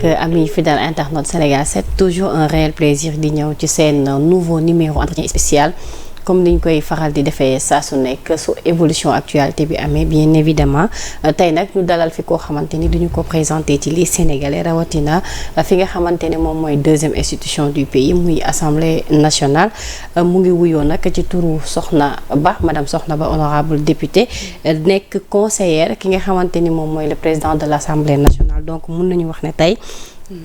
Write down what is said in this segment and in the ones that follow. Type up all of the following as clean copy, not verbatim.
amis fidèles internautes Sénégal 7 toujours un réel plaisir di ñëw ci seen nouveau numéro entretien spécial comme niñ koy faral di defee saa su nekk su évolution actualité bi amee bien évidemment tey nag ñu dalal fi koo xamante ni duñu ko présenté ci lii sénégalais rawatina fi nga xamante ne moom mooy deuxième institution du pays muy assemblée nationale mu ngi wuyoo nag ci turu Soxna Ba madame Soxna Ba honorable député nekk conseillère ki nga xamante ni moom mooy le président de l'assemblée nationale donc mun nañu wax ne tey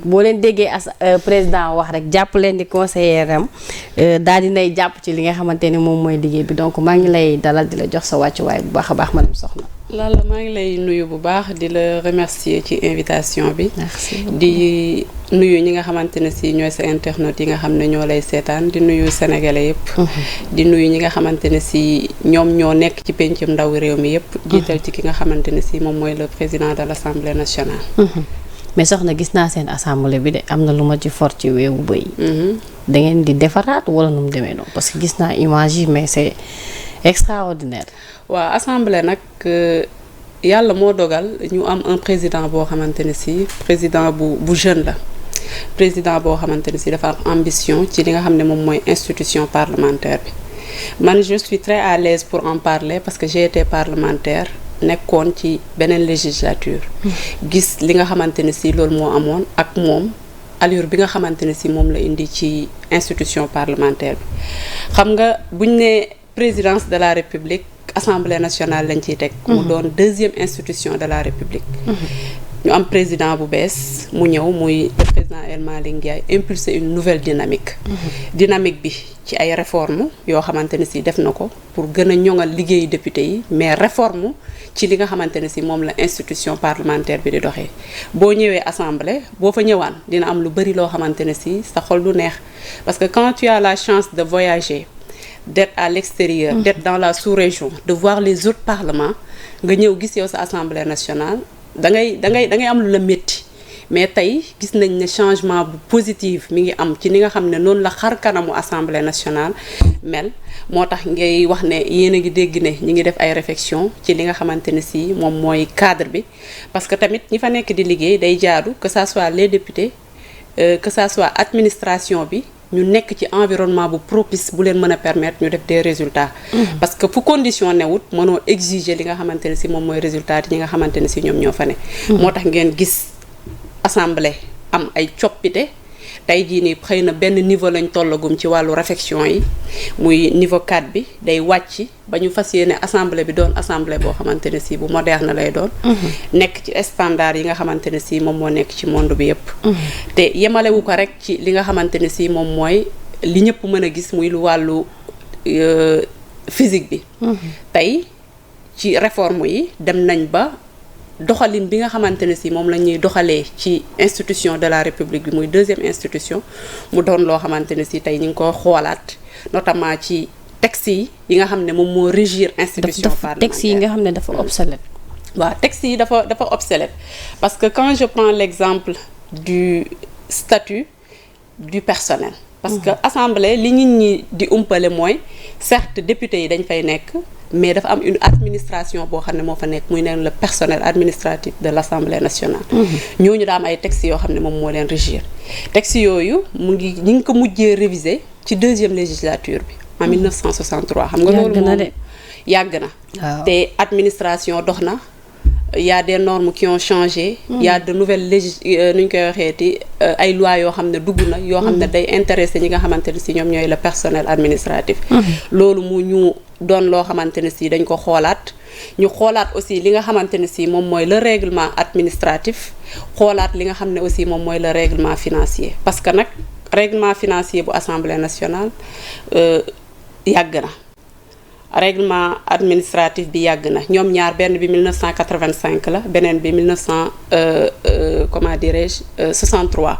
boo leen déggee président wax rek jàpp leen di conseiller am daal dinay jàpp ci li nga xamante ni moom mooy liggéey bi donc maa ngi lay dalal di la jox sa wàccuwaay bu baax a baax madame Soxna. Lalla maa ngi lay nuyu bu baax di la remercier ci invitation bi. merci di nuyu ñi nga xamante ne si ñooy sa internautes yi nga xam ne ñoo lay seetaan di nuyu sénégalais yëpp. di nuyu ñi nga xamante ne si ñoom ñoo nekk ci pencum ndaw réew mi yëpp. jiital ci ki nga xamante ne si moom mooy le président de l'Assemblée nationale. mais soxna gis naa seen assemblée bi de am na lu ma ci for ci weewu bëy. da ngeen di defaraat wala nu mu demee noonu parce que gis naa image yi mais c'est extraordinaire. waaw assemblée nag yàlla moo dogal ñu am un président boo xamante ne si président bu jeune la président boo xamante ne si dafa am ambition ci li nga xam ne moom mooy institution parlementaire bi man je suis très à l'aise pour en parler parce que j'ai été parlementaire. nekkoon ci beneen législature gis li nga xamante ne si loolu moo amoon ak moom allure bi nga xamante ne si moom la indi ci institution parlementaire bi xam nga buñ ne présidence de la république assemblée nationale lañ ciy teg mu doon deuxième institution de la république ñu am président bu bees mu ñëw muy le président El Malick Ndiaye impulser une nouvelle dynamique dynamique bi ci ay réformes yoo xamante ne si def na ko pour gën a ñoŋal liggéeyu député yi mais réforme ci li nga xamante ne si moom la institution parlementaire bi di doxee boo ñëwee assemblée boo fa ñëwaan dina am lu bari loo xamante ne si sa xol du neex parce que quand tu as la chance de voyager d'être à l'extérieur d'être dans la sous-région de voir les autres parlements nga ñëw gis yow sa assemblée nationale da ngay am lu la métti mais tey gis nañ ne changement bu positif mi ngi am ci ni nga xam ne noonu la xar kanamu assemblée nationale mel moo tax ngay wax ne yéen a ngi dégg ne ñi ngi def ay réflexion ci li nga xamante ne si moom mooy cadre bi parce que tamit ñi fa nekk di liggéey day jaadu que ça soit les députés que ça soit administration bi ñu nekk ci environnement bu propice bu leen mën a permettre ñu def des résultats parce que fu condition newut mënoo exiger li nga xamante ne si moom mooy résultat yi ñi nga xamante ne si ñoom ñoo fa ne moo tax ngeen gis assemblée am ay coppite tey jii nii xëy na benn niveau lañ tollagum ci wàllu réflexion yi muy niveau 4 bi day wàcc ba ñu fas yéene assemblée bi doon assemblée boo xamante ne si bu moderne lay doon nekk ci standard yi nga xamante ne si moom moo nekk ci monde bi yépp te yemalewu ko rek ci li nga xamante ne si moom mooy li ñëpp mën a gis muy lu wàllu physique bi tey ci réforme yi dem nañ ba doxalin bi nga xamante ne si moom la ñuy doxalee ci institution de la république bi muy deuxième institution mu doon loo xamante ne si tey ñu ngi ko xoolaat notamment ci textes yi nga xam ne moom moo régir institution parlementaire textes yi nga xam ne dafa obsolète. waaw textes yi dafa obsolète parce que quand je prends l'exemple du statut du personnel parce que assemblée li nit ñi di umpale mooy certes députés yi dañ fay nekk mais dafa am une administration boo xam ne moo fa nekk muy neen le personnel administratif de l'Assemblée nationale ñooñu daa am ay textes yoo xam ne moom moo leen régir textes yooyu ñi ngi ko mujjee réviser ci deuxième législature bi en 1963 xam nga loolu moom yàgg na te administration dox na y a des normes qui ont changé y a de nouvelles nu ñu koy waxeeti ay lois yoo xam ne dugg na yoo xam ne day intéressé ñi nga xamante ne si ñoom ñooy le personnel administratif loolu mu ñu doon loo xamante ne si dañ ko xoolaat ñu xoolaat aussi li nga xamante ne si moom mooy le règlement administratif xoolaat li nga xam ne aussi moom mooy le règlement financier parce que nag règlement financier bu Assemblée nationale yàgg na règlement administratif bi yàgg na ñoom ñaar benn bi 1985 la beneen bi 63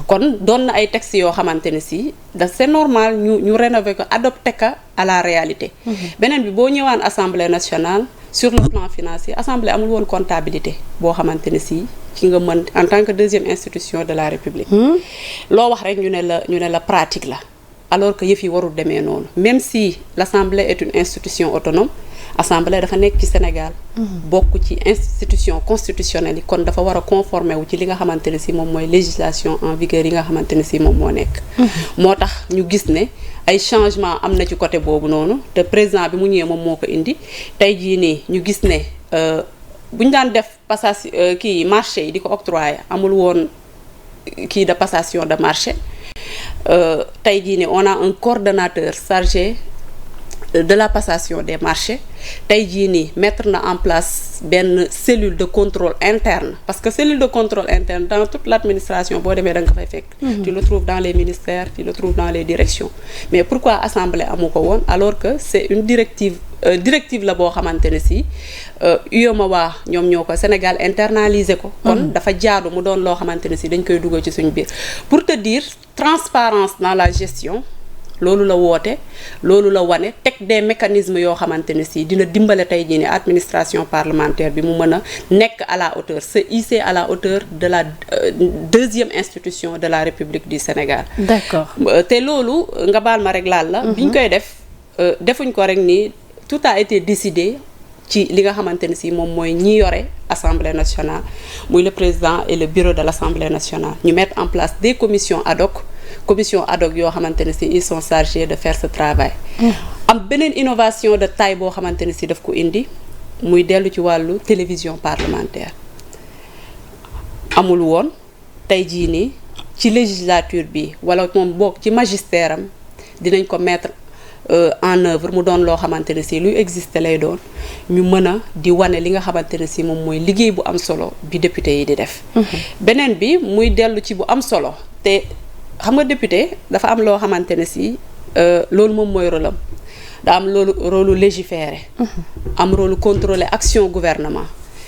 kon doon na ay textes yoo xamante ne si c'est normal ñu rénover ko adopter ko à la réalité beneen bi boo ñëwaan assemblée nationale sur le plan financier assemblée amul woon comptabilité boo xamante ne si ci nga mën en tant que deuxième institution de la république loo wax rek ñu ne la pratique la alors que yëf yi warul demee noonu même si l'Assemblée est une institution autonome assemblée dafa nekk ci Sénégal bokk ci institution constitutionnelle yi kon dafa war a conformer wu ci li nga xamante ne si moom mooy législation en vigueur yi nga xamante ne si moom moo nekk moo tax ñu gis ne ay changement am na ci côté boobu noonu te président bi mu ñëwee moom moo ko indi tey jii nii ñu gis ne bu ñu daan def passation kii marché yi di ko octroyer amul woon kii de passation de marché tey jii nii on a un coordonnateur chargé de la passation des marchés tey jii nii mettre na en place benn cellule de contrôle interne parce que cellule de contrôle interne dans toute l'administration boo demee da nga ko fay fekk tu le trouves dans les ministères tu le trouves dans les directions mais pourquoi assemblée amu ko woon alors que c'est une directive la boo xamante ne si UEMOA ñoom ñoo ko Sénégal internalisé ko kon dafa jaadu mu doon loo xamante ne si dañ koy dugal ci suñu biir pour te dire transparence dans la gestion loolu la woote loolu la wane teg des mécanismes yoo xamante ne si dina dimbale tey jii ni administration parlementaire bi mu mën a nekk à la hauteur se hisser à la hauteur de la deuxième institution de la République du Sénégal. D'accord. te loolu nga baal ma rek laal la. bi ñu koy def defuñ ko rek ni tout a été décidé ci li nga xamante ne si moom mooy ñi yore Assemblée nationale muy le président et le bureau de l'Assemblée nationale ñu mettre en place des commissions ad hoc yoo xamante ne si ils sont chargés de faire ce travail am beneen innovation de taille boo xamante ne si daf ko indi muy dellu ci wàllu télévision parlementaire amul woon tey jii nii ci législature bi wala moom boog ci magistère am dinañ ko mettre en œuvre mu doon loo xamante ne si luy exister lay doon ñu mën a di wane li nga xamante ne si moom mooy liggéey bu am solo bi député yi di def beneen bi muy dellu ci bu am solo te xam nga député dafa am loo xamante ne si loolu moom mooy rôle am daa am loolu rôle légiférer am rôle contrôler action gouvernement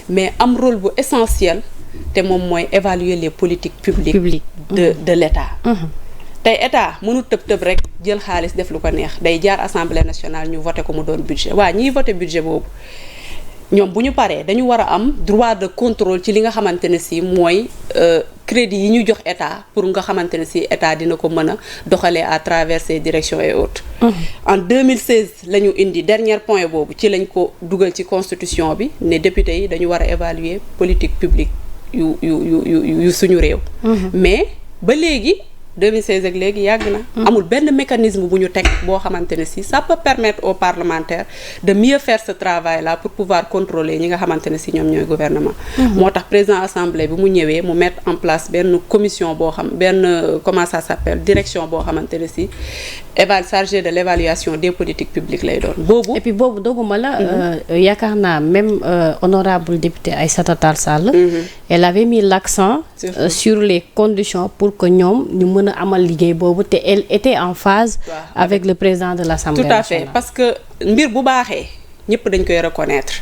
mais am rôle bu essentiel te moom mooy évaluer les politiques publiques de l'État tey état mënul tëb rek jël xaalis def lu ko neex day jaar assemblée nationale ñu voté ko mu doon budget waa ñiy voté budget boobu ñoom bu ñu paree dañu war a am droit de contrôle ci li nga xamante ne si mooy crédit yi ñu jox état pour nga xamante ne si état dina ko mën a doxalee à travers ses directions et autres. En 2016 la ñu indi dernier point boobu ci lañ ko dugal ci constitution bi ne député yi dañu war a évaluer politique publique yu suñu réew. mais ba léegi. 2016 ak léegi yàgg na. amul benn mécanisme bu ñu teg boo xamante ne si ça peut permettre aux parlementaires de mieux faire ce travail là pour pouvoir contrôler ñi nga xamante ne si ñoom ñooy gouvernement. moo tax président assemblée bi mu ñëwee mu mettre en place benn commission boo xam benn comment ça s'appelle direction boo xamante ne si chargé de l'évaluation des politiques publiques lay doon boobu. et puis boobu dogguma la. yaakaar naa même honorable député Aïssata Tall Sall. elle avait mis l'accent sur les conditions pour que ñoom ñu mën a amal liggéey boobu te elle était en phase avec le président de l'Assemblée nationale. Tout à fait parce que mbir bu baaxee ñëpp dañ koy reconnaître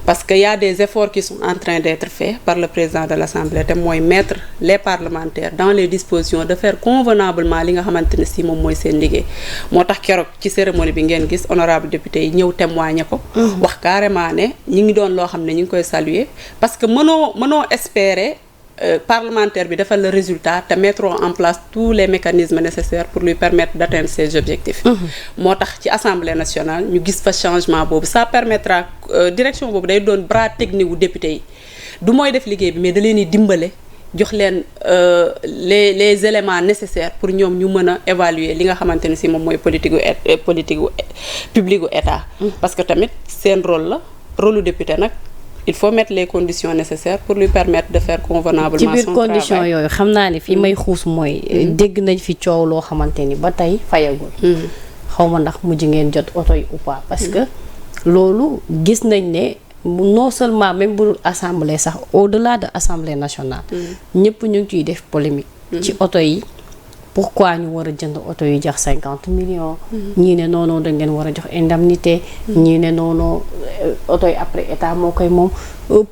parce que y a des efforts qui sont en train d'être faits par le président de l'Assemblée te mooy mettre les parlementaires dans les dispositions de faire convenablement li nga xamante ne si moom mooy seen liggéey moo tax keroog ci cérémonie bi ngeen gis honorable député yi ñëw témoigner ko wax carrément ne ñi ngi doon loo xam ne ñu ngi koy saluer parce que mënoo espérer parlementaire bi defal le résultat te mettront en place tous les mécanismes nécessaires pour lui permettre d'atteindre ses objectifs moo tax ci Assemblée nationale ñu gis fa changement boobu ça permettra direction boobu day doon bras technique wu député yi du mooy def liggéey bi mais da leen di dimbale jox leen les éléments nécessaires pour ñoom ñu mën a évaluer li nga xamante ne si moom mooy politique publique gu état parce que tamit seen rôle lu député nag il faut mettre les conditions nécessaires pour lui permettre de faire convenablement son travail. ci biir conditions yooyu xam naa ne fii may xuus mooy. dégg nañ fi coow loo xamante ni ba tey fayagul. xaw ma ndax mujj ngeen jot oto yi ou pas parce que loolu gis nañ ne non seulement même bu dul assemblée sax au-delà de assemblée nationale. ñëpp ñu ngi ciy def polémique. ci oto yi. pourquoi ñu war a jënd oto yu jax 50 millions. ñii ne noonu dañ leen war a jox indemnité. ñii ne noonu oto yi après état moo koy moom.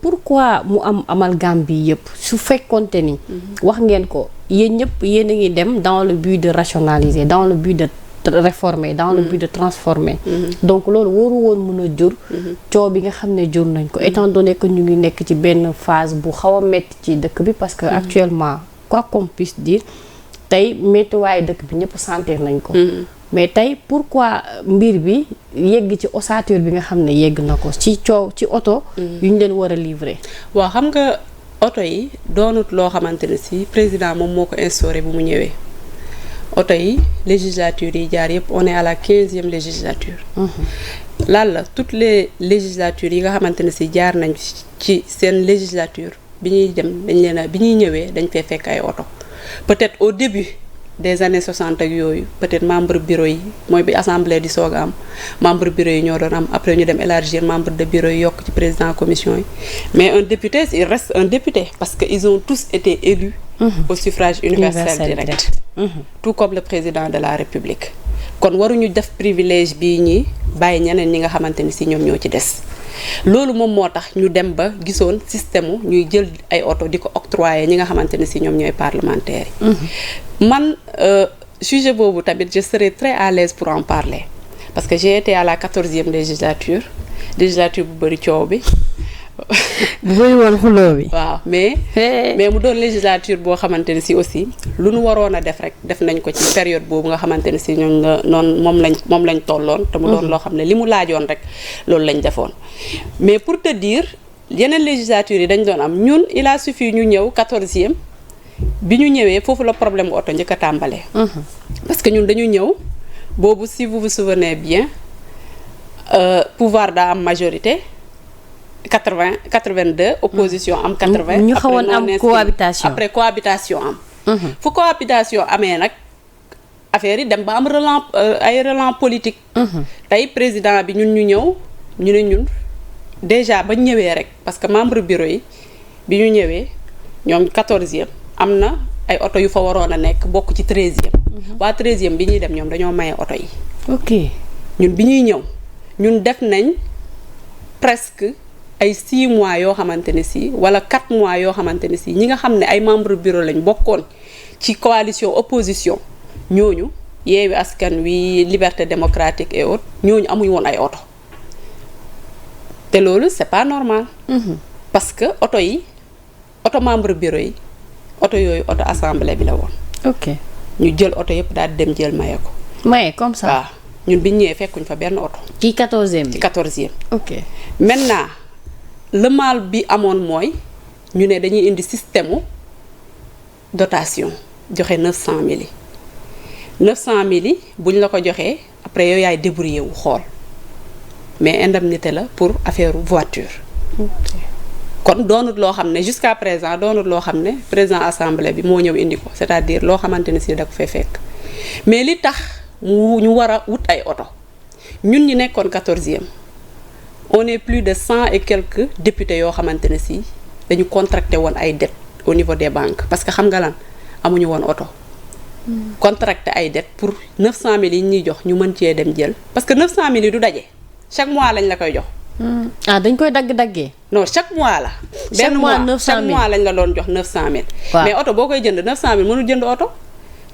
pourquoi mu am amalgame bi yëpp su fekkonte ni. wax ngeen ko yéen ñëpp yéen a ngi dem dans le but de rationaliser dans le but de réformer dans le but de transformer. donc loolu waru woon mën a jur. coow bi nga xam ne jur nañ ko étant donné que ñu ngi nekk ci benn phase bu xaw a metti ci dëkk bi parce que actuellement quoi qu'on puisse dire. tey méttiwaayu dëkk bi ñëpp sentir nañ ko. mais tey pourquoi mbir bi yegg ci ossature bi nga xam ne yegg na ko ci coow ci oto yu ñu leen war a livrer. waaw xam nga oto yi doonut loo xamante ne si président moom moo ko instauré bu mu ñëwee oto yi législature yi jaar yëpp on est à la 15e législature. laal la toutes les législatures yi nga xamante ne si jaar nañ ci seen législature bi ñuy dem dañ leen a bi ñuy ñëwee dañ fee fekk ay oto peut-être au début des années 60 ak yooyu peut-être membre bureau yi mooy bi assemblée di soog a am membre bureau yi ñoo doon am après ñu dem élargir membre de bureau yi yokk ci président commission yi mais un député il reste un député parce que ils ont tous été élus au suffrage universel direct tout comme le président de la République kon waruñu def privilège bii ñi bàyyi ñeneen ñi nga xamante ni si ñoom ñoo ci des loolu moom moo tax ñu dem ba gisoon système ñuy jël ay oto di ko octroyer ñi nga xamante ne si ñoom ñooy parlementaires yi man sujet boobu tamit je serais très à l'aise pour en parler parce que j'ai été à la 14e législature bu bëri coow bi bu bëri woon xuloo bi. waaw mais mu doon législature boo xamante ne si aussi lu nu waroon a def rek def nañ ko ci période boobu nga xamante ne si ñoom nga noonu moom lañ tolloon te mu doon loo xam ne li mu laajoon rek loolu lañ defoon mais pour te dire yeneen législature yi dañ doon am ñun il a suffi ñu ñëw 14e bi ñu ñëwee foofu la problème oto njëkk a tàmbalee. parce que ñun dañu ñëw boobu si vous vous souvenez bien pouvoir daa am majorité 82 opposition am 80. ñu xawoon am cohabitation après cohabitation am. fu cohabitation amee nag affaire yi dem ba am relance politique. tey président bi ñun ñu ñëw ñu ne ñun déjà ba ñëwee rek parce que membre bureau yi bi ñu ñëwee ñoom 14e am na ay oto yu fa waroon a nekk bokk ci 13e. waa 13e bi ñuy dem ñoom dañoo maye oto yi. ok ñun bi ñuy ñëw ñun def nañ presque ay 6 mois yoo xamante ne si wala 4 mois yoo xamante ne si ñi nga xam ne ay membre bureau lañ bokkoon ci coalition opposition ñooñu Yewwi Askan Wi Liberté démocratique et autres ñooñu amuñu woon ay oto te loolu c'est pas normal. parce que oto yi oto membre bureau yi oto yooyu oto assemblée bi la woon. ok ñu jël oto yëpp daal di dem jël maye ko. maye comme ça waaw ñun biñ ñëwee fekkuñ fa benn oto. ci 14e bi ci 14e. ok maintenant le mal bi amoon mooy ñu ne dañuy indi système dotation joxe 900000 yi 900000 yi buñ la ko joxee après yow yaay débrouiller wu xool mais indemnité la pour affaire voiture. kon doonut loo xam ne jusqu'à présent doonut loo xam ne président assemblée bi moo ñëw indi ko c'est-à-dire loo xamante ne si da ko fee fekk mais li tax ñu war a wut ay oto ñun ñi nekkoon 14e on est plus de 100 et quelques députés yoo xamante ne si dañu contracté woon ay dettes au niveau des banques parce que xam nga lan amuñu woon oto. contracté ay dettes pour 900000 yi ñuy jox ñu mën cee dem jël parce que 900000 yi du daje chaque mois lañ la koy jox. dañ koy dagg-daggee. non chaque mois la. chaque mois 900000 chaque mois lañ la doon jox 900000. waaw mais oto boo koy jënd 900000 mënul jënd oto.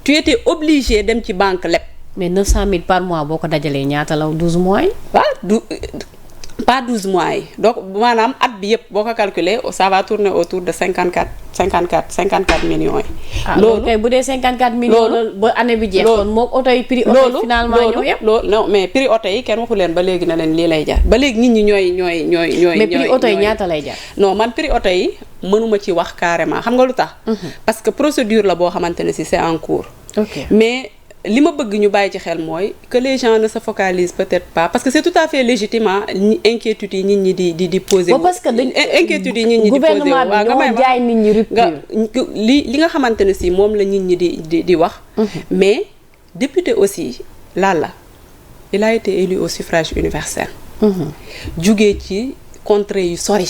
tu étais obligé dem ci banque leb. mais 900000 par mois boo ko dajalee ñaata la 12 mois yi. waaw pas 12 mois yi donc maanaam at bi yëpp boo ko calculer ça va tourner autour de 54 millions yi. loolu kay bu dee 54 millions la ba année bi jeex. kon moom oto yi prix oto yi finalement ñoo yëpp. loolu non mais prix oto yi kenn waxu leen ba léegi na leen lii lay jar ba léegi nit ñi ñooy. mais prix oto yi ñaata lay jar. non man prix oto yi mënuma ci wax carrément xam nga lu tax. parce que procédure la boo xamante ne si c'est en cours. ok mais li ma bëgg ñu bàyyi ci xel mooy que les gens ne se focalisent peut-être pas parce que c'est tout à fait légitime inquiétude yi nit ñi di poser. parce que inquiétude yi nit ñi di poser gouvernement bi ñoo jaay nit ñi rupture. li nga xamante ne si moom la nit ñi di wax. mais député aussi Lalla il a été élu au suffrage universel. jugee ci contrées yu sori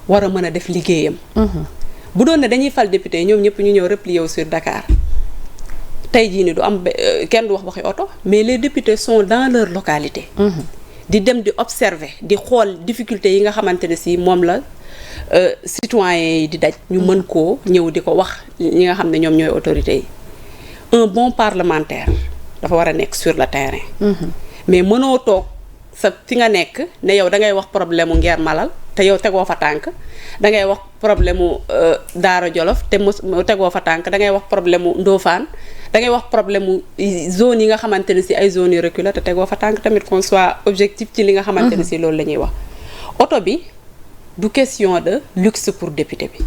war a mën a def liggéeyam. bu doon ne dañuy fal député ñoom ñëpp ñu ñëw replier wu sur Dakar. tey jii ni du am kenn du wax waxi oto mais les députés sont dans leur localité. di dem di observer di xool difficultés yi nga xamante ne si moom la citoyens yi di daj. ñu mën koo ñëw di ko wax ñi nga xam ne ñoom ñooy autorités yi. un bon parlementaire dafa war a nekk sur le terrain. mais mënoo toog sa fi nga nekk ne yow da ngay wax problème mu Nguer Malal te yow tegoo fa tànk da ngay wax problème mu Daara Jolof te mu tegoo fa tànk da ngay wax problème mu Ndofane da ngay wax problème mu zone yi nga xamante ne si ay zones yu reculées te tegoo fa tànk tamit qu'on soit objectif ci li nga xamante ne si loolu la ñuy wax. oto bi du question de luxe pour député bi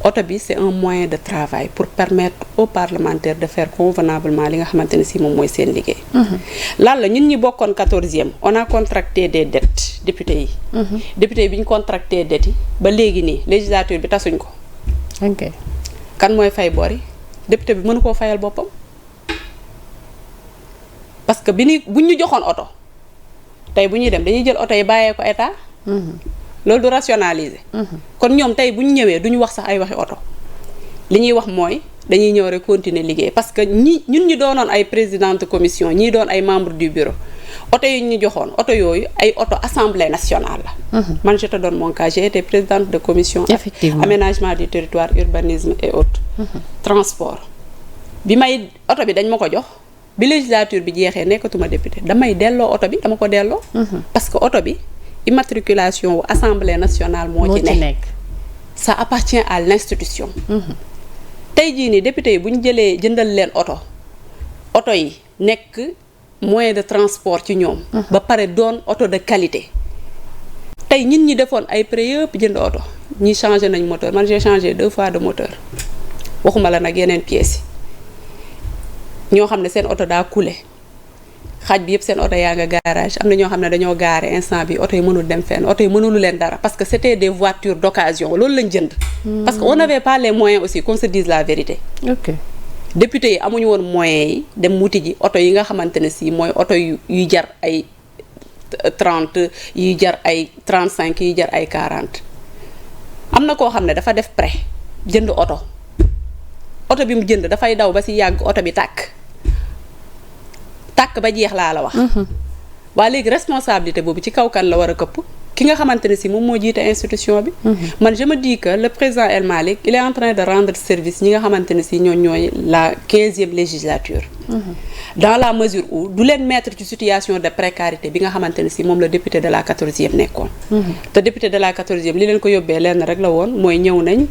oto bi c'est un moyen de travail pour permettre aux parlementaires de faire convenablement li nga xamante ne si moom mooy seen liggéey. lan la ñun ñi bokkoon 14e on a contracté des dettes député yi. député yi bi ñu contracté dettes yi ba léegi nii législature bi tasuñ ko. ok kan mooy fay bor yi député bi mënu koo fayal boppam parce que bu ñu joxoon oto tey bu ñuy dem dañuy jël oto yi bàyyee ko état. loolu du rationaliser. kon ñoom tey bu ñu ñëwee duñu wax sax ay waxi oto li ñuy wax mooy dañuy ñëw rek continuer liggéey parce que ñun ñu doonoon ay présidente commission ñii doon ay membre du bureau oto yi ñu joxoon oto yooyu ay oto assemblée nationale la. man je te donne mon cas j'ai été présidente de commission. aménagement du territoire urbanisme et autres. transport bi may oto bi dañ ma ko jox bi législature bi jeexee nekkatuma député damay delloo oto bi dama ko delloo. parce que oto bi. immatriculation wu assemblée nationale moo ci nekk ça appartient à l'institution. tey jii nii député yi bu ñu jëndal leen oto yi nekk moyen de transport ci ñoom. ba pare doon oto de qualité. tey ñin ñi defoon ay prêt yëpp jënd oto ñi changé nañ moteur man j'ai changé 2 fois de moteur waxuma la nag yeneen pièces yi ñoo xam ne seen oto daa coulé. xaaj bi yëpp seen oto yaa nga garage am na ñoo xam ne dañoo gaare instant bi oto yi mënul dem fenn oto yi mënulu leen dara parce que c'était des voitures d'occasion loolu lañ jënd. parce que on n'avait pas les moyens aussi qu'on se dise la vérité. ok député yi amuñu woon moyens yi dem wuti ji oto yi nga xamante ne si mooy oto yuy jar ay 30 yuy jar ay 35 yuy jar ay 40. am na koo xam ne dafa def prêt jënd oto bi mu jënd dafay daw ba si yàgg oto bi tàkk ba jeex laa la wax. waa léegi responsabilité boobu ci kaw kan la war a këpp ki nga xamante ne si moom moo jiite institution bi. man je me dis que le président El Malick il est en train de rendre service ñi nga xamante ne si ñooy la 15e législature. dans la mesure où du leen mettre ci situation de précarité bi nga xamante ne si moom la député de la 14e nekkoon. te député de la 14e li leen ko yóbbee lenn rek la woon mooy ñëw nañ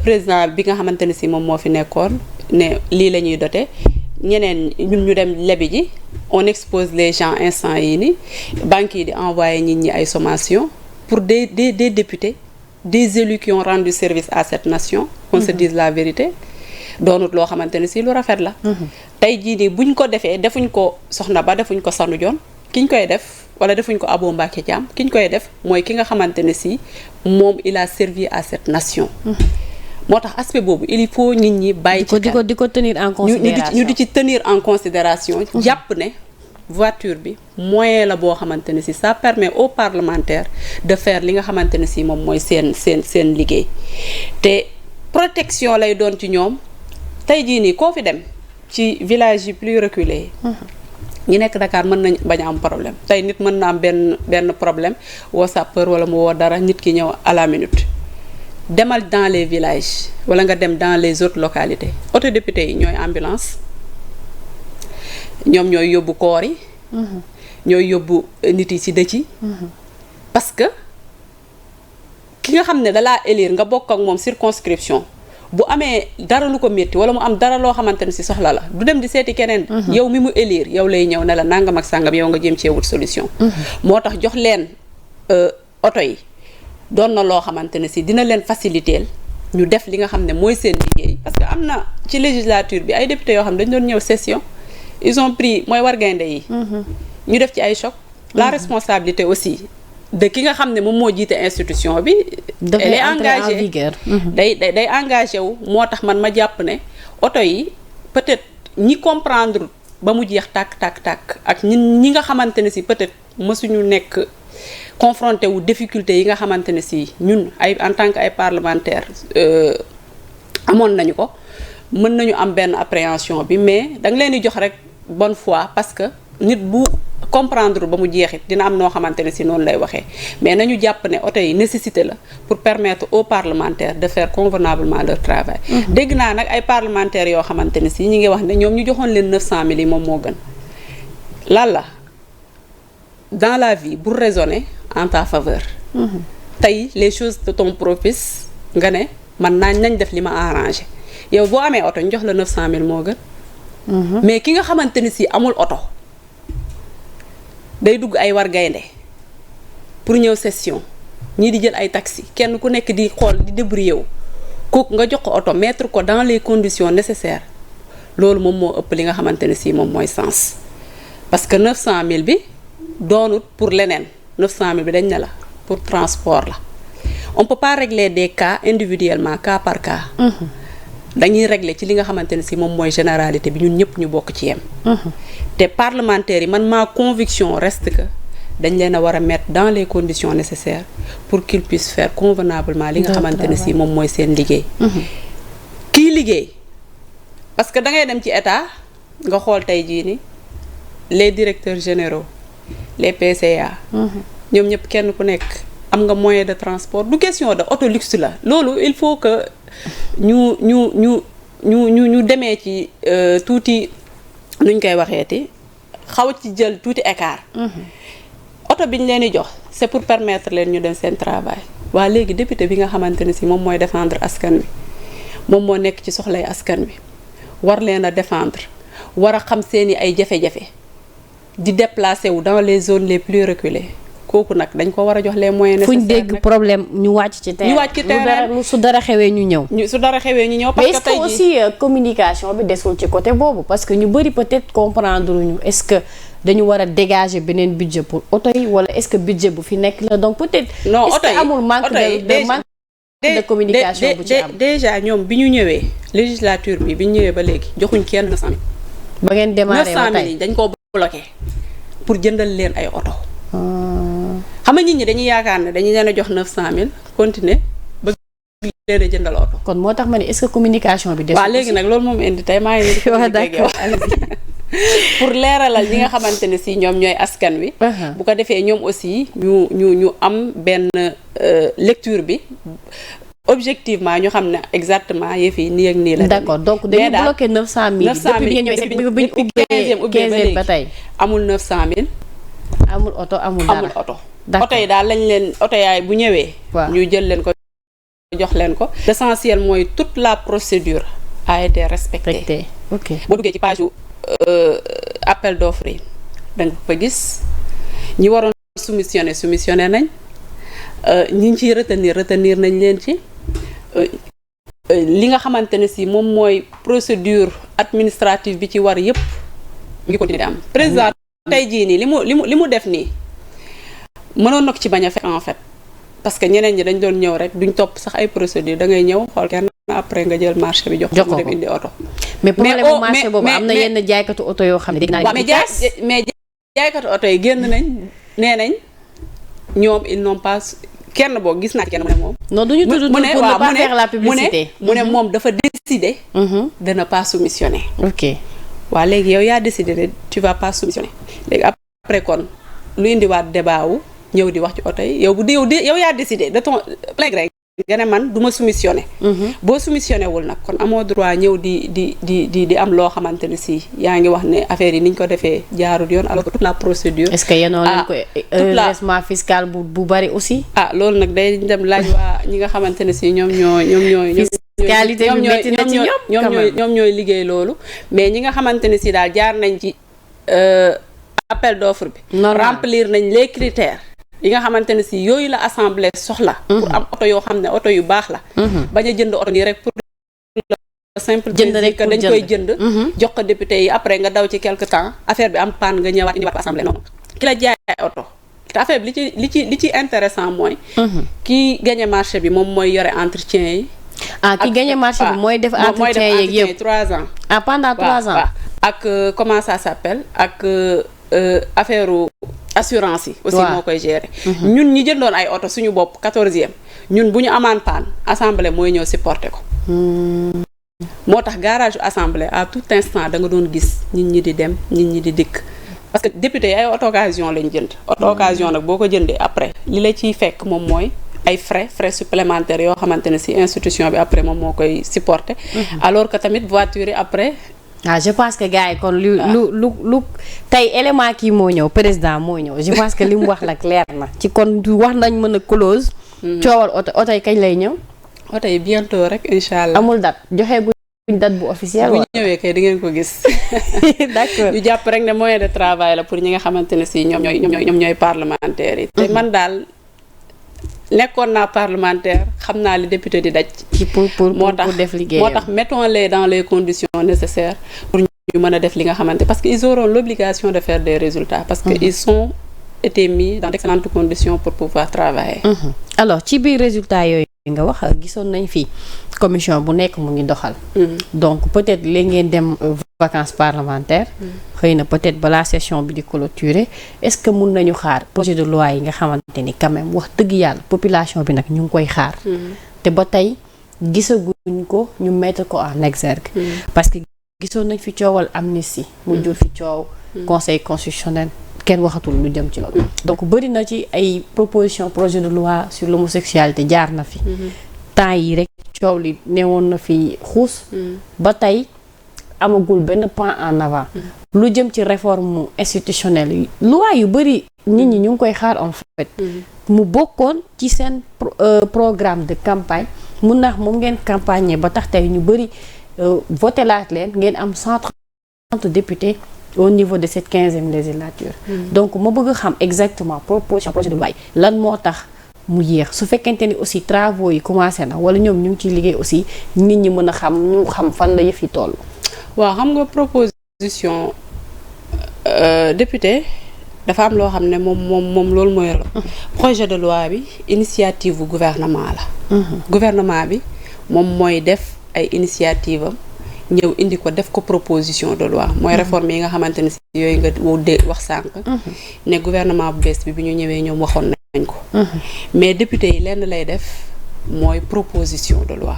président bi nga xamante ne si moom moo fi nekkoon ne lii la ñuy doté. ñeneen ñun ñu dem lebi ji on expose les gens instant yi ni banques yi di envoyer nit ñi ay sommations pour des députés des élus qui ont rendu service à cette nation qu'on se dise la vérité doonut loo xamante ne si lu rafet la tey jii nii buñ ko defee defuñ ko Soxna Ba defuñ ko Sanu Jon kiñ koy def wala defuñ ko Abo Mbacké Thiam kiñ koy def mooy ki nga xamante ne si moom il a servi à cette nation moo tax aspect boobu il faut nit ñi bàyyi ci di ko tenir en considération ñu di ci tenir en considération jàpp ne voiture bi moyen la boo xamante ne si ça permet aux parlementaires de faire li nga xamante ne si moom mooy seen liggéey te protection lay doon ci ñoom tey jii nii koo fi dem ci village yi plus reculé ñi nekk Dakar mën nañ bañ a am problème tey nit mën na am benn problème woo sapeur wala mu woo dara nit ki ñëw à la minute demal dans les villages wala nga dem dans les autres localités auto député yi ñooy ambulance ñoom ñooy yóbbu koor yi ñooy yóbbu nit yi ci dëj yi parce que ki nga xam ne dalaa élire nga bokk ak moom circonscription bu amee dara lu ko métti wala mu am dara loo xamante ne ci soxla la du dem di seeti keneen yow mi mu élire yow lay ñëw ne la nangam ak sàngam yow nga jéem cee wut solution moo tax jox leen oto yi doon na loo xamante ne si dina leen faciliter ñu def li nga xam ne mooy seen liggéey parce que am na ci législature bi ay députés yoo xam ne dañu doon ñëw session ils ont pris mooy wargaynde yi ñu def ci ay choc la responsabilité aussi de ki nga xam ne moom moo jiite institution bi elle est engagée day engagé wu moo tax man ma jàpp ne oto yi peut-être ñi comprendre ba mu jeex tàkk ak ñi nga xamante ne si peut-être mësuñu nekk confronté wu difficulté yi nga xamante ne si ñun ay en tant que ay parlementaires amoon nañu ko mën nañu am benn appréhension bi mais da nga leen di jox rek bonne foi parce que nit bu comprendre ba mu jeexit dina am noo xamante ne si noonu lay waxee mais nañu jàpp ne oto yi nécessité la pour permettre aux parlementaires de faire convenablement leur travail. dégg naa nag ay parlementaires yoo xamante ne si ñi ngi wax ne ñoom ñu joxoon leen 900 000 yi moom moo gën lan la dans la vie bu raisonner en ta faveur. tey les choses te sont propices nga ne man nañ def li ma arrangé yow boo amee oto ñu jox la 900000 moo gën. mais ki nga xamante ni si amul oto day dugg ay war gaynde pour ñëw session ñii di jël ay taxi kenn ku nekk di xool di débrouiller wu kooku nga jox ko oto mettre ko dans les conditions nécessaires loolu moom moo ëpp li nga xamante ne si moom mooy sens parce que 900000 bi doonut pour leneen 900000 bi dañ ne la pour transport la on peut pas régler des cas individuellement cas par cas. dañuy régler ci li nga xamante ne si moom mooy généralité bi ñun ñëpp ñu bokk ci yem. te parlementaires yi man ma conviction reste que dañ leen a war a mettre dans les conditions nécessaires pour qu'ils puissent faire convenablement li nga xamante ne si moom mooy seen liggéey. kii liggéey parce que da ngay dem ci état nga xool tey jii ni les directeurs généraux les PCA. ñoom ñëpp kenn ku nekk am nga moyen de transport du question de auto luxe la loolu il faut que ñu demee ci tuuti nuñ koy waxeeti xaw ci jël tuuti écart. oto bi ñu leen di jox c'est pour permettre leen ñu dem seen travail waa léegi député bi nga xamante ne si moom mooy défendre askan wi moom moo nekk ci soxlay askan wi war leen a défendre war a xam seeni ay jafe-jafe di déplacer wu dans les zones les plus reculées kooku nag dañ ko war a jox les moyens nécessaires. fu ñu dégg problème ñu wàcc ci terrain. ñu wàcc ci terrain su dara xewee ñu ñëw. su dara xewee ñu ñëw. parce que tey mais est-ce que aussi communication bi desul ci côté boobu parce que ñu bëri peut-être comprendre ñu est-ce que dañu war a dégager beneen budget pour oto yi wala est-ce que budget bu fi nekk la donc peut-être. non est-ce que amul manque de communication bu ci am. déjà ñoom bi ñu ñëwee législature bi ñu ñëwee ba léegi joxuñ kenn 900000. ba ngeen démarré ba tey 900000 yi dañ koo bloqué pour jëndal leen ay oto. xam nga nit ñi dañuy yaakaar ne dañu leen a jox 900000 continuer ba leen a jëndal oto. kon moo tax ma ne est-ce que communication bi. waaw léegi nag loolu moom indi tey maa ngi waaw d'accord pour leeralal ñi nga xamante ne si ñoom ñooy askan wi. bu ko defee ñoom aussi ñu am benn lecture bi objectivement ñu xam ne exactement yëf yi nii ak nii la. d'accord donc dañu bloqué 900000. 900000 bi ñu ubbee 15 ba tey. amul 900000. amul oto amul dara amul oto. oto yi daal lañ leen oto yaay bu ñëwee. ñu jël leen ko jox leen ko. l'essentiel mooy toute la procédure a été respectée. ok boo duggee ci page yu appel d'offres yi da nga fa gis ñi waroon soumissionné nañ ñi ngi ciy retenir nañ leen ci li nga xamante ne si moom mooy procédure administrative bi ci war yépp ngi continuer di am. président tey jii nii li mu def nii mënoon na ko ci bañ a fekk en fait parce que ñeneen ñi dañ doon ñëw rek duñ topp sax ay procédure da ngay ñëw xool kenn après nga jël marché bi jox ko mu dem indi oto. mais problème bu marché boobu am na yenn jaaykatu oto yoo xam ne dégg naa mais jaaykatu oto yi génn nañ nee nañ ñoom ils n'ont pas kenn boo gis naa kenn mu ne moom. non duñu tudd pour ne pas faire la publicité. mu ne moom dafa décider. de ne pas soumissionner. ok waa léegi yow yaa décidé ne tu vas pas soumissionner léegi après kon lu indiwaat débat wu ñëw di wax ci oto yi yow yaa décidé de ton plein gré nga ne man du ma soumissionné. boo soumissionné wul nag kon amoo droit ñëw di am loo xamante ne si yaa ngi wax ne affaire yi ni ñu ko defee jaarul yoon alors que toute la procédure. est-ce que yéen leen ko redressement fiscal bu bari aussi. loolu nag day dem laaj waa ñi nga xamante ne si ñoom ñooy. fiscalité bi métti na ci ñoom ñooy liggéey loolu mais ñi nga xamante ne si daal jaar nañ ci appel d'offre bi. remplir nañ les critères. yi nga xamante ne si yooyu la assemblée soxla. pour am oto yoo xam ne oto yu baax la. bañ a jënd oto nii rek pour le simple plaisir que dañ koy jënd. jox ko député yi après nga daw ci quelque temps affaire bi am panne nga ñëwaat indiwaat ko assemblée noonu. ki la jaay oto te affaire bi li ci intéressant mooy. ki gagné marché bi moom mooy yore entretien yi. ki gagné marché bi mooy def entretien yeeg yëpp 3 ans. pendant 3 ans. ak comment ça s'appelle ak affaire assurance yi aussi moo koy gérer. ñun ñi jëndoon ay oto suñu bopp 14e ñun bu ñu amaan panne assemblée mooy ñëw supporter ko. moo tax garage assemblée à tout instant da nga doon gis nit ñi di dem nit ñi di dikk parce que député yi ay auto occasion lañ jënd. auto occasion nag boo ko jëndee après li la ciy fekk moom mooy ay frais supplémentaires yoo xamante ne ci institution bi après moom moo koy supporter. alors que tamit voiture yi après. je pense que gars yi kon lu tey élément kii moo ñëw président moo ñëw je pense que li mu wax la leer na ci kon wax nañ mën a close. coowal oto yi kañ lay ñëw. oto yi bientôt rek incha allah. amul date joxe guñ date bu officiel. bu ñëwee kay di ngeen ko gis. d'accord ñu jàpp rek ne moyen de travail la pour ñi nga xamante ne si ñoom ñooy parlementaires yi. te man daal nekkoon naa parlementaire xam naa li député di daj. pour def liggéeyam moo tax mettons-les dans les conditions nécessaires pour ñu mën a def li nga xamante parce que ils auront l'obligation de faire des résultats parce que ils sont été mis dans d'excellentes conditions pour pouvoir travailler. Alors ci biir résultats yooyu nga wax gisoon nañ fi commission bu nekk mu ngi doxal. Donc peut-être léegi ngeen dem vacances parlementaires. xëy na peut-être balaa session bi di clôturer est-ce que mun nañu xaar projet de loi yi nga xamante ni quand même wax dëgg yàlla population bi nag ñu ngi koy xaar. te ba tey gisaguñ ko ñu mettre ko en exergue. parce que gisoon nañ fi coowal amnistie mu jur fi coow. conseil constitutionnel. kenn waxatul lu jëm ci loolu. donc bëri na ci ay proposition projet de loi sur l'homosexualité jaar na fi. temps yi rek coow li newoon na fi xuus. ba tey amagul benn pas en avant. lu jëm ci réforme institutionnelle yi loi yu bëri nit ñi ñu ngi koy xaar en fait. mu bokkoon ci seen programme de campagne mun na moom ngeen campagne ba tax tey ñu bëri voté laat leen ngeen am 130 députés. Au niveau de cette 15e législature. Donc ma bëgg a xam exactement proposition projet de loi lan moo tax mu yéex su fekkente ni aussi travaux yi commencé na wala ñoom ñu ngi ciy liggéey aussi nit ñi mën a xam ñu xam fan la yëf yi toll. waaw xam nga proposition député dafa am loo xam ne moom loolu mooy projet de loi bi initiative bu gouvernement la. Gouvernement bi moom mooy def ay initiative am. ñëw indi ko def ko proposition de loi mooy réforme yi nga xamante ne si yooyu nga wax sànq. ne gouvernement bu bees bi ñu ñëwee ñoom waxoon nañ ko. mais député yi lenn lay def mooy proposition de loi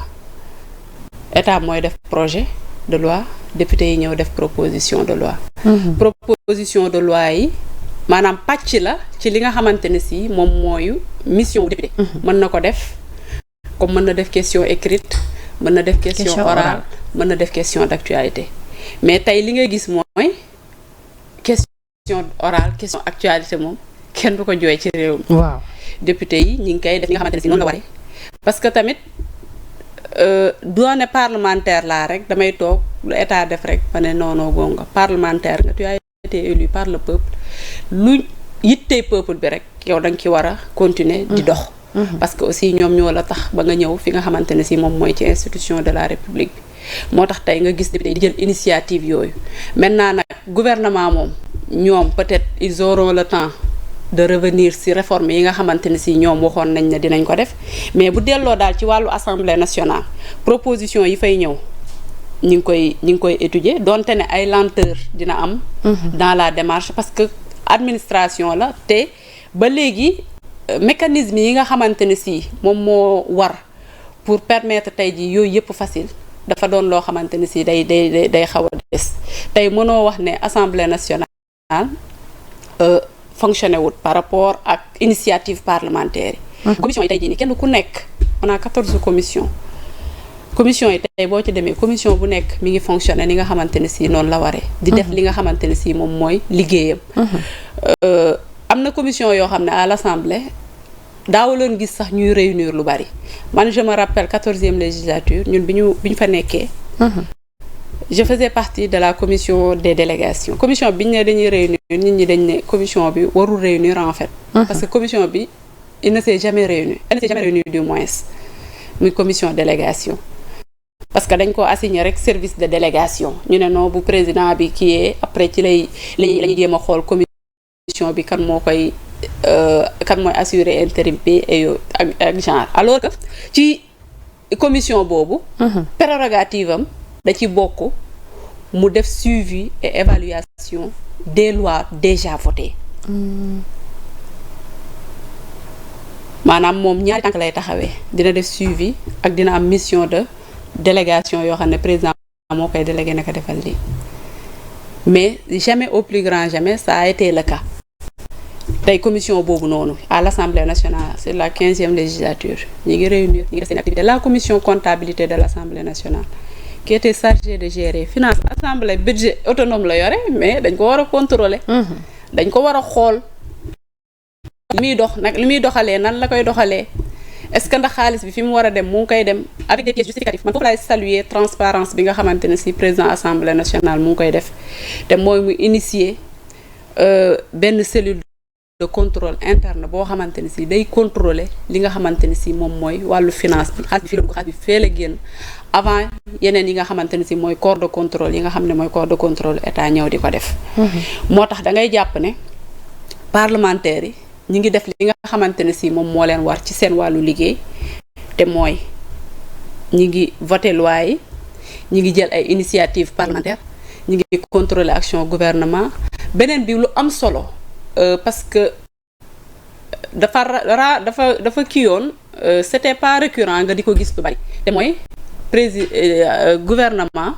état mooy def projet de loi député yi ñëw def proposition de loi. proposition de loi yi maanaam pàcc la ci li nga xamante ne si moom mooy mission bu député. mën na ko def comme mën na def question écrite. mën na def question orale mën na def question d'actualité mais tey li ngay gis mooy question orale question actualité moom kenn du ko jooy ci réew mi. waaw député yi ñi ngi koy def nga xamante ne si noonu la waree parce que tamit doone parlementaire laa rek damay toog lu état def rek ma ne non gonga parlementaire nga tu as été élu par le peuple lu yittee peuple bi rek yow da nga ci war a continuer di dox. parce que aussi ñoom ñoo la tax ba nga ñëw fi nga xamante ne si moom mooy ci institution de la république bi moo tax tey nga gis député di jël initiative yooyu maintenant nag gouvernement moom ñoom peut-être ils auront le temps de revenir si réforme yi nga xamante ne si ñoom waxoon nañ ne dinañ ko def mais bu delloo daal ci wàllu assemblée nationale proposition yi fay ñëw ñi ngi koy étudier donte ne ay lenteur dina am dans la démarche parce que administration la te ba léegi mécanisme yi nga xamante ne si moom moo war pour permettre tey ji yooyu yëpp facile dafa doon loo xamante ne si day xaw a des tey mënoo wax ne assemblée nationale fonctionné wut par rapport ak initiative parlementaire yi. commission yi tey jii nii kenn ku nekk on a 14 commission yi tey boo ci demee commission bu nekk mi ngi fonctionné ni nga xamante ne si noonu la waree. di def li nga xamante ne si moom mooy liggéeyam. am na commission yoo xam ne à l'Assemblée daawaloon gis sax ñuy réunir lu bari man je me rappelle 14e législature ñun bi ñu fa nekkee. je faisais partie de la commission des délégations commission bi ñu ne dañuy réunir nit ñi dañ ne commission bi warul réunir en fait. parce que commission bi il ne s'est jamais réuni elle ne s'est jamais réunie du moins muy commission délégation. parce que dañ ko assigné rek service de délégation ñu ne non bu président bi kii après ci lañuy jéem a xool commission bi kan mooy assurer intérim bi et ak genre alors que ci commission boobu prérogative am da ci bokk mu def suivi et évaluation des lois déjà votées maanaam moom ñaari tànk lay taxawee dina def suivi ak dina am mission de délégation yoo xam ne président moo koy délégué naka defal lii mais jamais au plus grand jamais ça a été le cas tey commission boobu noonu à l'Assemblée nationale c'est la 15e législature ñi ngi réunir ñi ngi def seen activité la commission comptabilité de l'Assemblée nationale qui était chargé de gérer finance assemblée budget autonome la yore mais dañ ko war a contrôler. dañ ko war a xool li muy dox nag li muy doxalee nan la koy doxalee est-ce que ndax xaalis bi fi mu war a dem mu ngi koy dem avec des pièces justificatives man foofu laay saluer transparence bi nga xamante ne si président assemblée nationale mu ngi koy def te mooy mu initier benn cellule de contrôle interne boo xamante ne si day contrôler li nga xamante ne si moom mooy wàllu finance bi xaalis bi fii la dugg xaalis bi fee la génn avant yeneen yi nga xamante ne si mooy corps de contrôle yi nga xam ne mooy corps de contrôle état ñëw di ko def. moo tax da ngay jàpp ne parlementaires yi ñi ngi def li nga xamante ne si moom moo leen war ci seen wàllu liggéey te mooy ñi ngi voté loi yi ñi ngi jël ay initiatives parlementaires ñi ngi contrôler action gouvernement beneen bi lu am solo parce que dafa kii yoon c'était pas récurrent nga di ko gis lu bari te mooy gouvernement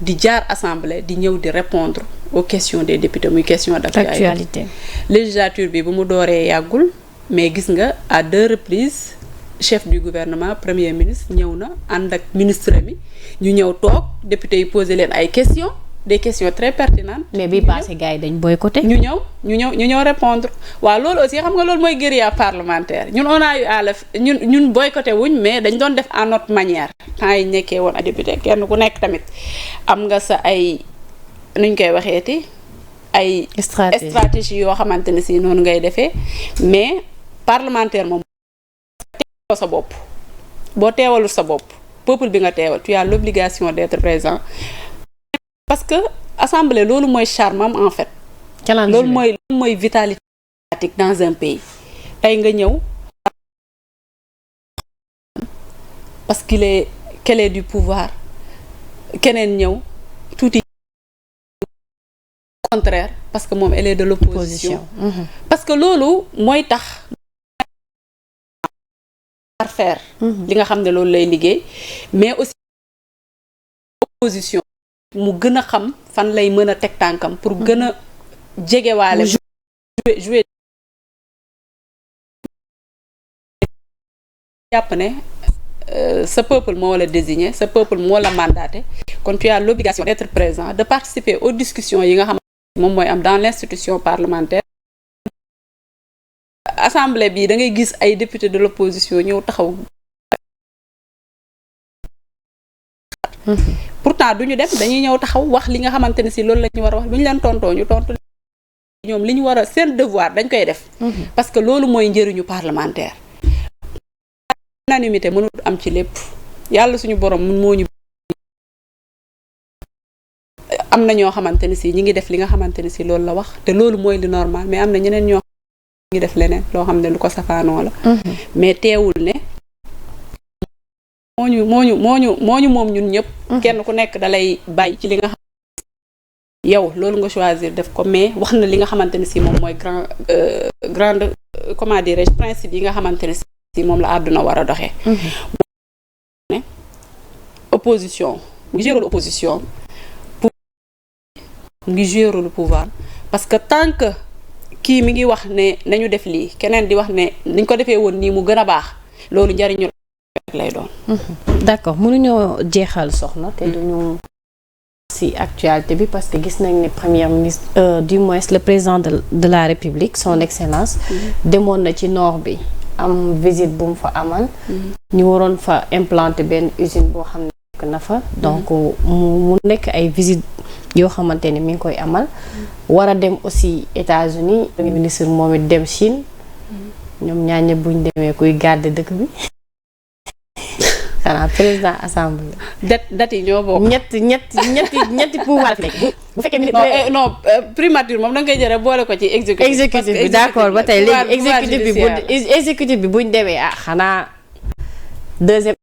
di jaar assemblée di ñëw di répondre aux questions des députés muy question d'actualité législature bi bu mu dooree yàggul mais gis nga à 2 reprises chef du gouvernement premier ministre ñëw na ànd ak ministre mi ñu ñëw toog députés yi poser leen ay questions des questions très pertinentes. mais bi passé gars yi dañ boycotté. ñu ñëw répondre waaw loolu aussi xam nga loolu mooy guérilla parlementaire ñun on a eu à la ñun boycotté wuñ mais dañ doon def à notre manière. temps yi nekkee woon a député kenn ku nekk tamit am nga sa ay nuñ koy waxeeti ay. stratégie yoo xamante ne si noonu ngay defee mais parlementaire moom teewal sa bopp boo teewalul sa bopp peuple bi nga teewal tu as l'obligation d'être présent. parce que assemblée loolu mooy charme am en fait. loolu mooy vitalité dans un pays. tey nga ñëw parce qu'elle est du pouvoir keneen ñëw tuuti contraire parce que moom elle est de l'opposition. parce que loolu mooy tax faire li nga xam ne loolu lay liggéey mais aussi opposition mu gën a xam fan lay mën a teg tànkam pour gën a jegewaale jouer jàpp ne ce peuple moo la désigné ce peuple moo la mandaté kon tu as l'obligation d'être présent de participer aux discussions yi nga xam ne moom mooy am dans l'institution parlementaire. assemblée bi da ngay gis ay députés de l'opposition ñëw taxaw pourtant duñu dem dañuy ñëw taxaw wax li nga xamante ne si loolu la ñu war a wax bu ñu leen tontoo ñu tontu ñoom li ñu war a seen devoir dañ koy def parce que loolu mooy njëriñu parlementaire. unanimité mënut am ci lépp yàlla suñu borom moo ñu am na ñoo xamante ne si ñi ngi def li nga xamante ne si loolu la wax te loolu mooy li normal mais am na ñeneen ñoo ngi def leneen loo xam ne lu ko safaanoo la mais teewul ne moo ñu moom ñun ñëpp kenn ku nekk dalay bàyyi ci li nga xam yow loolu nga choisir def ko mais wax na li nga xamante ne si moom mooy grande comment dirais-je principe yi nga xamante ne si moom la àdduna war a doxee ne opposition mu ngi jouer rôle opposition pour mu ngi jouer rôle pouvoir parce que tant que kii mi ngi wax ne nañu def lii keneen di wax ne niñ ko defee woon nii mu gën a baax loolu njariñu lay doon. d'accord mënuñoo jeexal soxna te duñu ci actualité bi parce que gis nañ ne premier ministre du moins le président de la république son excellence demoon na ci nord bi am visite bu mu fa amal ñu waroon fa implanter benn usine boo xam ne nekk na fa donc mu nekk ay visite yoo xamante ne mi ngi koy amal war a dem aussi États-Unis premier ministre moom it dem Chine ñoom ñaar ñëpp buñ demee kuy garder dëkk bi xanaa président assemblée. dat yi ñoo bokk. ñetti pouvoir fi nekk bu fekkee non primature moom da nga koy jëlee boole ko ci exécutif bi d'accord ba tey léegi exécutif bi buñ demee xanaa deuxième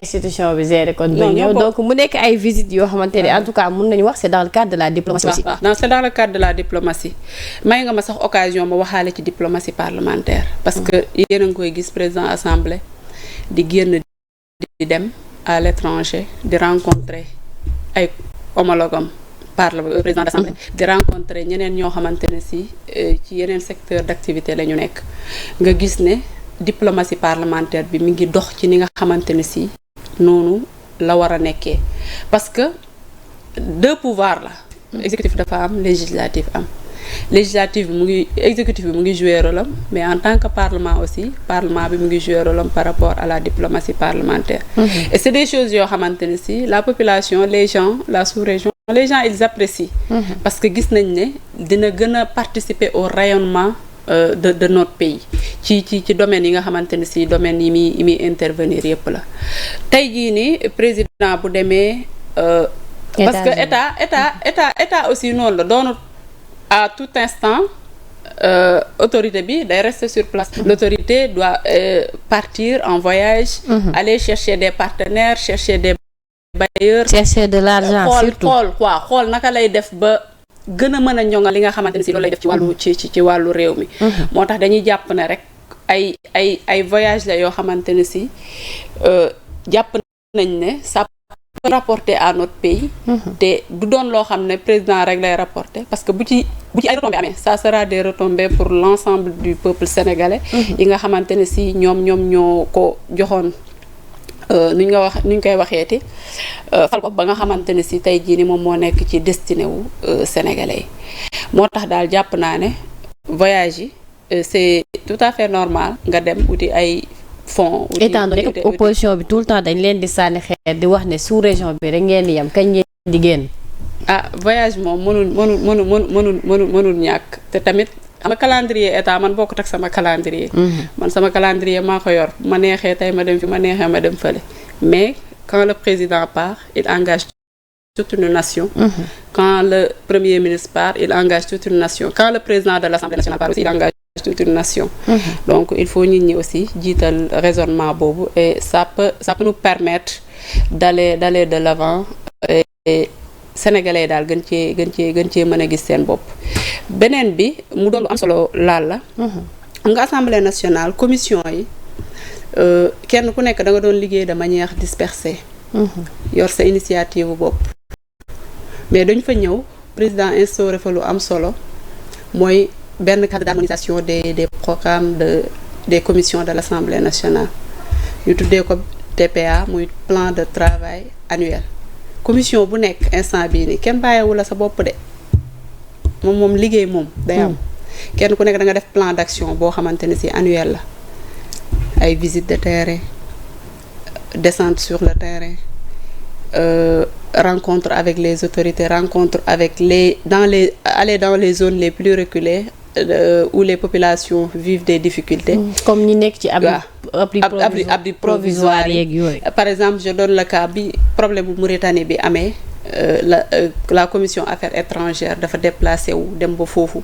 institution bi géré kon ba ñëw donc mu nekk ay visites yoo xamante ne en tout cas mun nañu wax c'est dans le cadre de la diplomatie aussi. non c'est dans le cadre de la diplomatie may nga ma sax occasion ma waxaale ci diplomatie parlementaire parce que yéen a ngi koy gis président assemblée di génn di dem à l'étranger di rencontrer ay homologam président d'assemblée di rencontrer ñeneen ñoo xamante ne si ci yeneen secteur d'activité la ñu nekk nga gis ne diplomatie parlementaire bi mi ngi dox ci ni nga xamante ne si noonu la war a nekkee parce que 2 pouvoirs la exécutif dafa am législatif am législatif bi mu ngi exécutif bi mu ngi jouer rôle am mais en tant que parlement aussi parlement bi mu ngi jouer rôle am par rapport à la diplomatie parlementaire et c'est des choses yoo xamante ne si la population les gens la sous-région les gens ils apprécient parce que gis nañ ne dina gën a participer au rayonnement de notre pays ci domaine yi nga xamante ne si domaine yi muy intervenir yépp la tey jii nii président bu demee parce que état aussi noonu la doonu à tout instant autorité bi day rester sur place l'autorité doit partir en voyage aller chercher des partenaires chercher des bailleurs chercher de l'argent surtout xool naka lay def ba gën a mën a ñoŋal li nga xamante ne si loolu lay def ci wàllu ci wàllu réew mi moo tax dañuy jàpp ne rek ay voyage la yoo xamante ne si jàpp nañ ne ça peut rapporter à notre pays te du doon loo xam ne président rek lay rapporter parce que bu ci ay retombées amee ça sera des retombées pour l'ensemble du peuple sénégalais yi nga xamante ne si ñoom ñoo ko joxoon nuñ koy waxeeti fal ko ba nga xamante ne si tey jii ni moom moo nekk ci destiné wu sénégalais yi moo tax daal jàpp naa ne voyage yi c'est tout à fait normal nga dem uti ay fonds étant donné que opposition bi tout le temps dañ leen di sànni xeer di wax ne sous région bi rek ngeen di yem kañ ngeen di génn voyage moom mënul ñàkk te tamit xam nga calendrier état man bokkut ak sama calendrier man sama calendrier maa ko yor ma neexee tey ma dem fi ma neexee ma dem fële mais quand le président part il engage toute une nation quand le premier ministre part il engage toute une nation quand le président de l'Assemblée nationale part aussi il engage toute une nation donc il faut nit ñi aussi jiital raisonnement boobu et ça peut nous permettre d'aller de l'avant et sénégalais daal gën cee mën a gis seen bopp beneen bi mu doon lu am solo laal la nga assemblée nationale commission yi kenn ku nekk da nga doon liggéey de manière dispersée yor sa initiative bopp mais dañ fa ñëw président instauré fa lu am solo mooy benn cadre d'harmonisation des programmes des commissions de l'Assemblée nationale ñu tuddee ko TPA muy plan de travail annuel commission bu nekk instant bii nii kenn bàyyiwu la sa bopp de moom liggéey moom day am kenn ku nekk da nga def plan d'action boo xamante ne ci annuel la ay visite de terrain descente sur le terrain rencontre avec les autorités rencontre avec aller dans les zones les plus reculées où les populations vivent des difficultés comme ñi nekk ci abri provisoire yeeg yooyu par exemple je donne le cas bi problème bu Mauritanie bi amee la commission affaires étrangères dafa déplacé wu dem ba foofu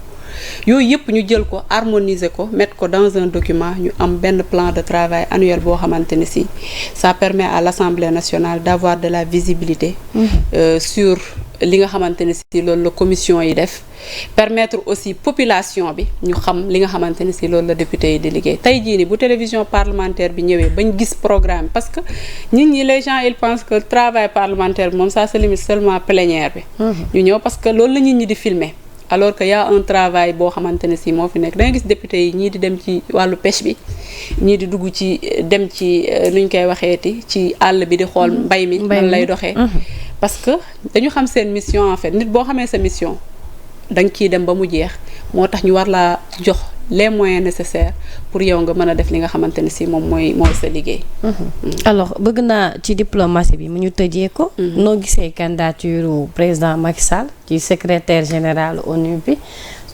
yooyu yëpp ñu jël ko harmoniser ko mettre ko dans un document ñu am benn plan de travail annuel boo xamante ne si ça permet à l'Assemblée nationale d'avoir de la visibilité sur li nga xamante ne si loolu la commission yi def permettre aussi population bi ñu xam li nga xamante ne si loolu la député yi di liggéey tey jii ni bu télévision parlementaire bi ñëwee bañ gis programme parce que nit ñi les gens ils pensent que le travail parlementaire bi moom ça se limite seulement plénière bi ñu ñëw parce que loolu la nit ñi di filmer alors que y a un travail boo xamante ne si moo fi nekk da nga gis député yi ñii di dem ci wàllu pêche bi ñii di dugg ci dem ci nuñ koy waxeeti ci àll bi di xool mbay mi nan lay doxee parce que dañu xam seen mission en fait nit boo xamee sa mission da nga ciy dem ba mu jeex moo tax ñu war laa jox les moyens nécessaires pour yow nga mën a def li nga xamante ne si moom mooy sa liggéey. alors bëgg naa ci diplomatie bi mu ñu tëjee ko. noo gisee candidature président Macky Sall ci secrétaire général ONU bi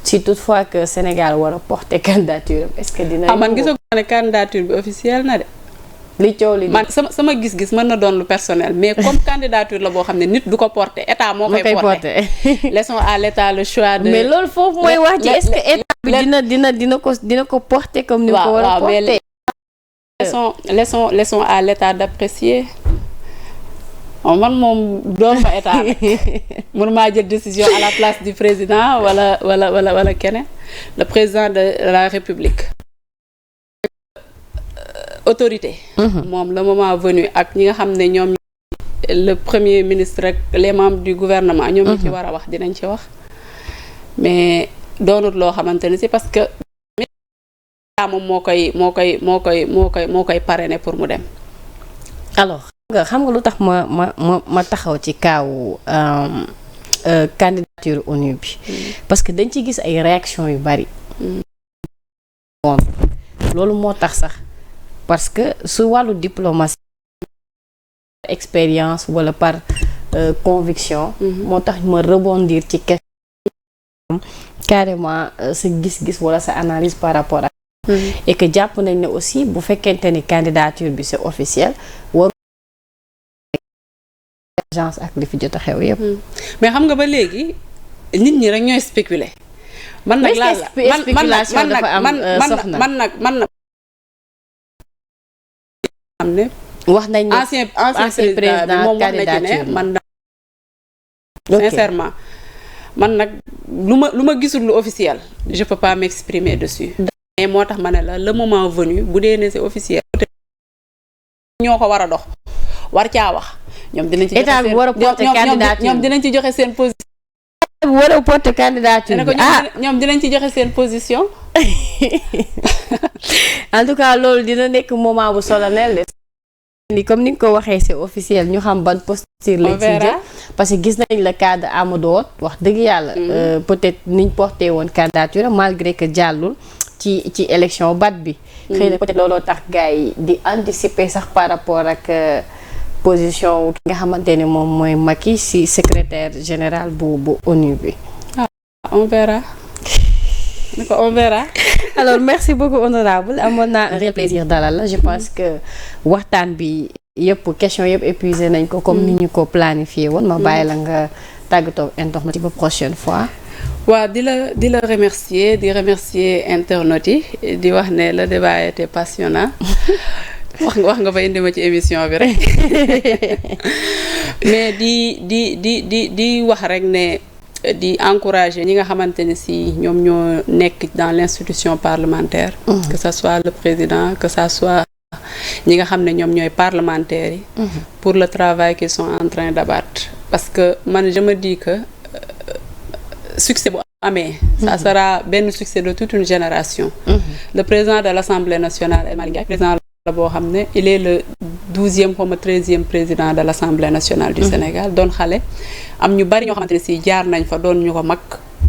si toutefois que Sénégal war a porter candidature est-ce que dina. man gisoo ne candidature bi officielle na de. li coow li man sama gis-gis mën na doon lu personnel mais comme candidature la boo xam ne nit du ko porter état moo koy porter laissons à l'état le choix de. mais loolu foofu mooy wax ci est-ce que état bi dina ko porter comme ni mu ko war a porter. laissons à l'état d'apprécier man moom doon fa état mën maa jël décision à la place du président wala keneen le président de la République. autorité moom le moment venu ak ñi nga xam ne ñoom le premier ministre rek les membres du gouvernement ñoom ñi ci war a wax dinañ ci wax mais doonut loo xamante ne si parce que moom moo koy parrainer pour mu dem alors xam nga lu tax ma taxaw ci kaawu candidature ONU bi parce que dañ ci gis ay réaction yu bari loolu moo tax sax parce que su wàllu diplomatie expérience wala par conviction moo tax ma rebondir ci question carrément sa gis-gis wala sa analyse par rapport ak et que jàpp nañ ne aussi bu fekkente ni candidature bi c'est officiel waru agence ak li fi jot a xew yëpp mais xam nga ba léegi nit ñi rek ñooy spéculer man nag spéculation dafa am soxna man nag am ne wax nañ ne ancien président moom wax na ci ne man sincèrement man nag lu ma gisul lu officiel je peux pas m'exprimer dessus mais moo tax ma ne la le moment venu bu dee ne c'est officiel ñoo ko war a dox war caa wax ñoom dinañ ci état bi war a porter candidature ñoom dinañ ci joxe seen position war a porter candidature bi ñoom dinañ ci joxe seen position en tout cas loolu dina nekk moment bu solennel ni comme ni nga ko waxee c'est officiel ñu xam ban posture lañ ci jël parce que gis nañ le cas de Amadou Hott wax dëgg yàlla peut-être niñ porté woon candidature malgré que jàllul ci élection bat bi xëy na peut-être looloo tax gars yi di anticiper sax par rapport ak position ki nga xamante ne moom mooy Macky ci secrétaire général bu ONU bi on verra alors merci beaucoup honorable amoon naa un réel plaisir dalal la je pense que waxtaan bi yëpp question yëpp épuisé nañ ko comme ni ñu ko planifié woon ma bàyyi la nga tàggatoo internet yi ba prochaine fois waaw di la remercier internautes yi di wax ne le débat était passionnant wax nga ba indi ma ci émission bi rek mais di wax rek ne di encourager ñi nga xamante ne si ñoom ñoo nekk dans l'institution parlementaire que ça soit le président que ça soit ñi nga xam ne ñoom ñooy parlementaires yi pour le travail qu'ils sont en train d'abattre parce que man je me dis que succès bu amee ça sera benn succès de toute une génération le président de l'Assemblée nationale El Malick Ndiaye président la boo xam ne il est le 12e comme 13e président de l'Assemblée nationale du Sénégal doon xale am ñu bari ñoo xamante ne si jaar nañ fa doon ñu ko mag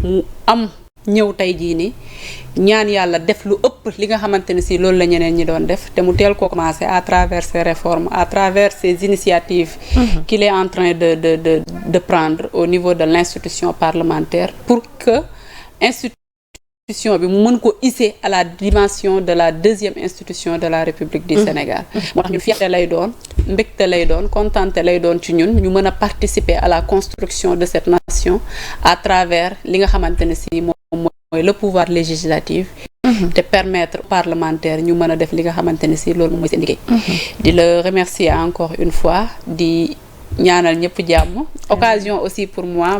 mu am ñëw tey jii nii ñaan yàlla def lu ëpp li nga xamante ne si loolu la ñeneen ñi doon def te mu teel koo commencé à travers ces réformes à travers ces initiatives qu'il est en train de prendre au niveau de l'institution parlementaire pour que institution bi mu mën ko hisser à la dimension de la deuxième institution de la République du Sénégal moo tax ñu fierté lay doon mbégte lay doon kontaante lay doon ci ñun ñu mën a participer à la construction de cette nation à travers li nga xamante ne si moom mooy le pouvoir législatif te permettre parlementaires ñu mën a def li nga xamante ne si loolu mooy seen liggéey di la remercier encore une fois di ñaanal ñëpp jàmm occasion aussi pour moi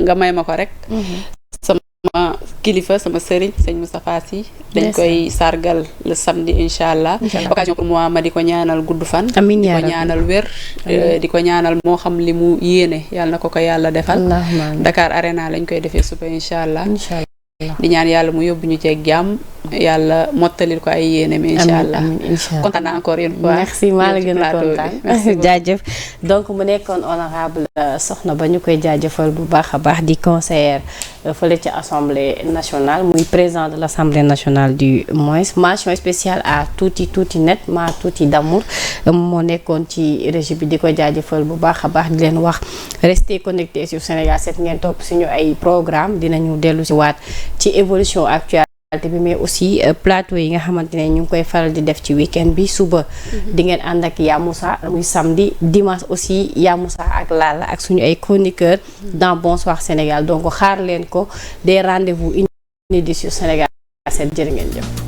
nga may ma ko rek sama kilifa sama sëriñ sëñ Moustapha Sy dañ koy sargal le samedi incha allah occasion pour moi ma di ko ñaanal gudd fan amiin di ko ñaanal wér di ko ñaanal moo xam li mu yéene yàlla na ko yàlla defal Dakar Arena lañ koy defee suba incha allah di ñaan yàlla mu yóbbu ñu ceeg jàmm yàlla mottalil ko ay yéeneem incha allah kontaan naa encore une fois merci maa la gën a kontaan jaajëf donc mu nekkoon honorable soxna ba ñu koy jaajëfal bu baax a baax di conseillère fële ci assemblée nationale muy président de l'assemblée nationale du moins mention spéciale à tuuti net ma tuuti d'amour moo nekkoon ci régie bi di ko jaajëfal bu baax a baax di leen wax restez connectés sur Sénégal 7 ngeen topp suñu ay programme dinañu dellu si waat ci évolution actuelle bi mais aussi plateau yi nga xamante ne ñu ngi koy faral di def ci week-end bi suba di ngeen ànd ak Yamoussa muy samedi dimanche aussi Yamoussa ak Lalla ak suñu ay chroniqueurs dans Bonsoir Sénégal donc xaar leen ko des rendez-vous inédits sur Sénégal 7 jërë ngeen jëf